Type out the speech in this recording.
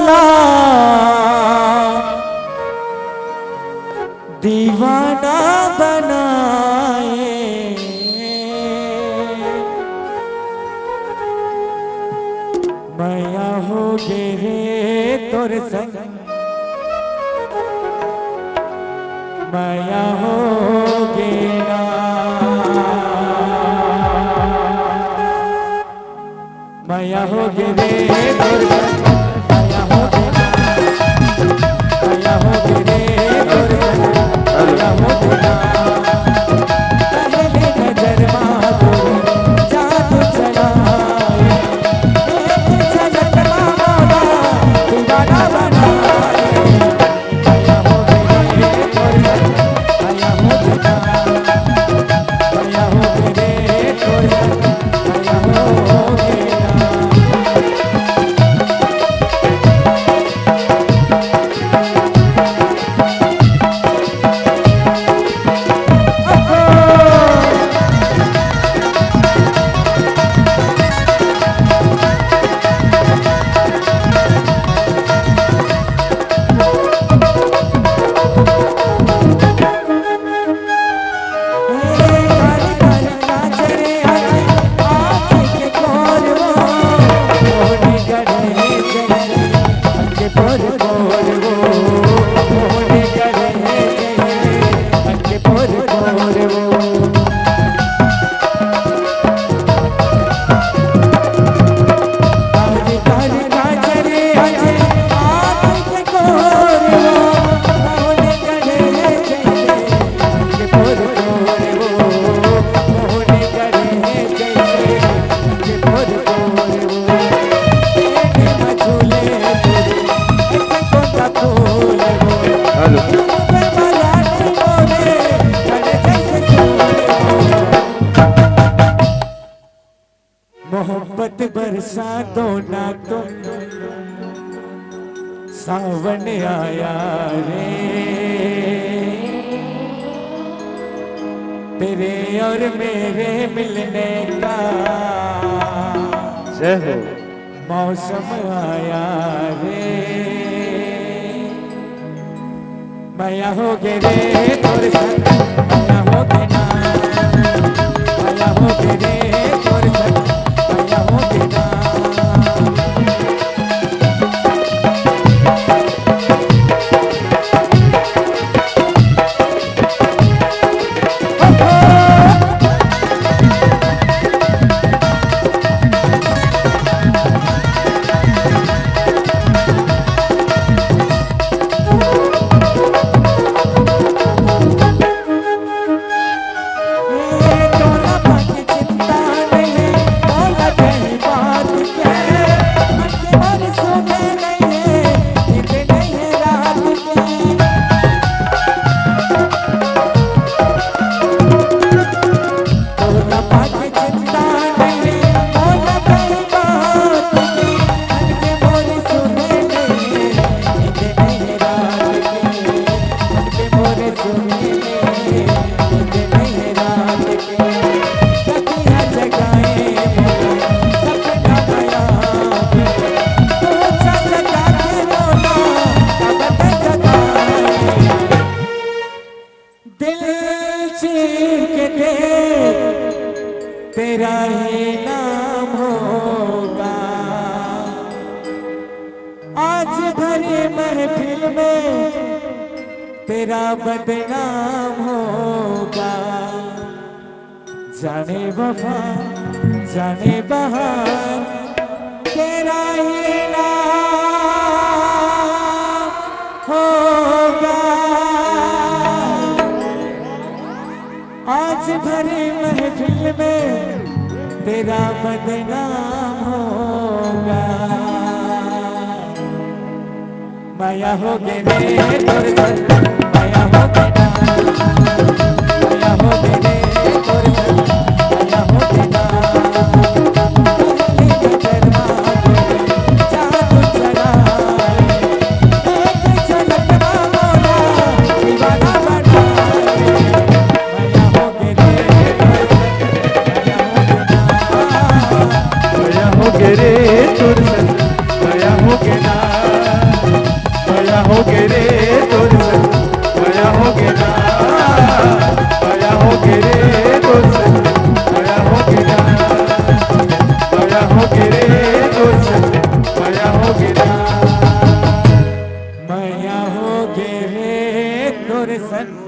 मौला दीवाना बनाए, माया हो गे तोर संग, माया हो गे ना, माया हो गे तोर संग, माया हो गे ना, माया हो गे तोर संग, माया हो गे ना। पहली नजर मां तोरी जादू चलाए, एक झलक मां मौला दीवाना बनाए, माया हो गे तोर संग, माया हो गे ना, माया हो गे तोर संग, माया हो गे ना। मोहब्बत बरसा दो ना तुम, सावन आया रे, तेरे और मेरे मिलने का जय हो। मौसम आया रे, माया हो गे रे तोर संग, माया हो गे ना, माया हो गे रे तोर संग, माया हो गे ना। तेरा ही नाम होगा, आज भरी महफिल में तेरा बदनाम होगा। जाने वफा जाने बहार तेरा ही नाम होगा, आज भरी महफिल में तेरा बदनाम होगा। माया हो गे रे तोर संग, माया हो गे ना, माया हो गे रे तोर संग, माया हो गे ना। पहली नजर मां तोरी जादू चलाए, एक झलक मां मौला दीवाना बनाए, माया हो गे रे तोर संग, माया हो गे ना, माया हो गे रे तोर संग, माया हो गे ना। होगे रे दर्शन